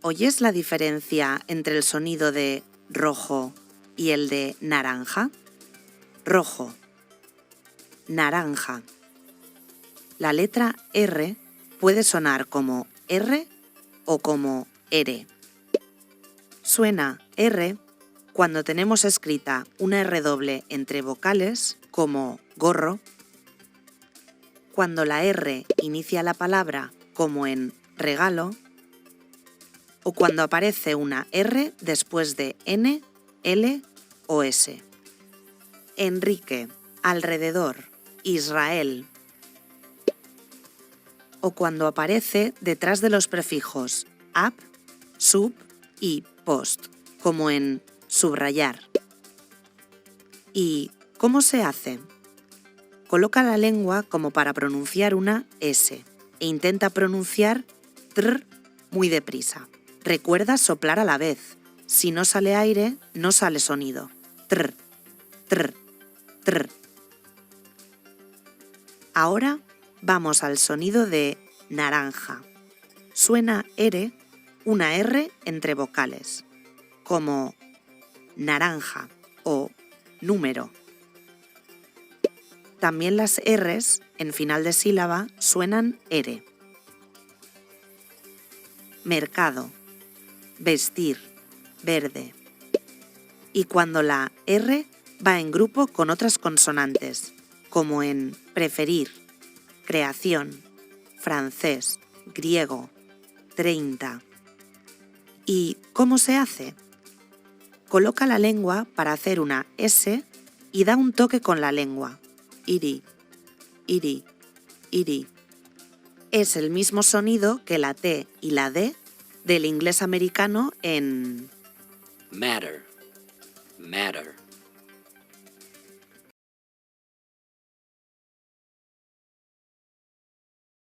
¿Oyes la diferencia entre el sonido de rojo y el de naranja? Rojo. Naranja. La letra R puede sonar como R o como R. Suena R cuando tenemos escrita una R doble entre vocales, como gorro, cuando la R inicia la palabra, como en regalo, o cuando aparece una R después de N, L o S. Enrique, alrededor, Israel. O cuando aparece detrás de los prefijos up, sub y post, como en subrayar. ¿Y cómo se hace? Coloca la lengua como para pronunciar una S e intenta pronunciar tr muy deprisa. Recuerda soplar a la vez. Si no sale aire, no sale sonido. Tr, tr, tr. Ahora vamos al sonido de naranja. Suena R, una R entre vocales, como naranja o número. También las R's en final de sílaba suenan R. Mercado, vestir, verde. Y cuando la R va en grupo con otras consonantes, como en preferir, creación, francés, griego, 30. ¿Y cómo se hace? Coloca la lengua para hacer una S y da un toque con la lengua. Iri, iri, iri. Es el mismo sonido que la T y la D del inglés americano en matter, matter.